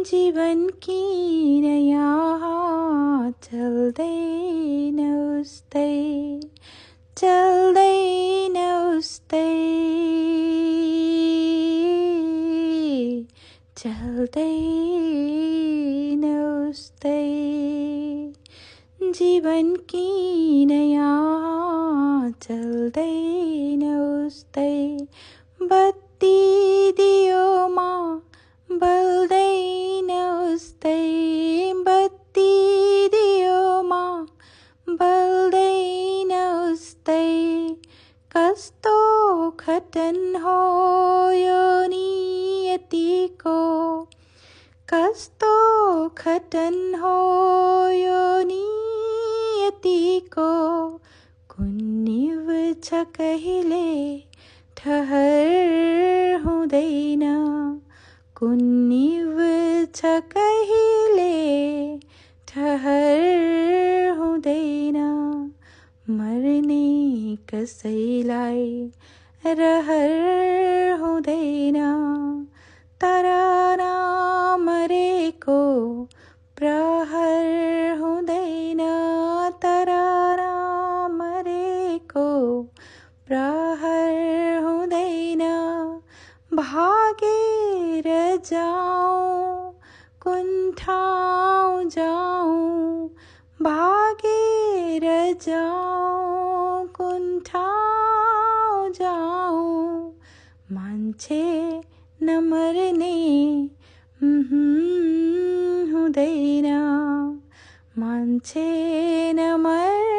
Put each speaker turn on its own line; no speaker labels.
जीवन किन यहाँ चल्दैन उस्तै चल्दैन उस्तै चल्दैन उस्तै जीवन किन यहाँ चल्दैन उस्तै बत्ती दियोमा बल्दैन उस्तै बत्ती दियोमा बल्दैन उस्तै कस्तो खटन हो यो नियतिको कस्तो खटन हो यो नियतिको कुन निभ्छ कहिले ठहर हुँदैन कुन निभ्छ कहिले ठहर हुँदैन मर्ने कसैलाई रहर हुँदैन तर नमरेको प्रहर हुँदैन तर नमरेको प्रहर हुँदैन भागेर जाऊँ कुन ठाउँ जाऊँ भागेर जाऊँ कुन ठाउँ जाऊँ मान्छे नमर्ने हुँदैन मान्छे नमर्ने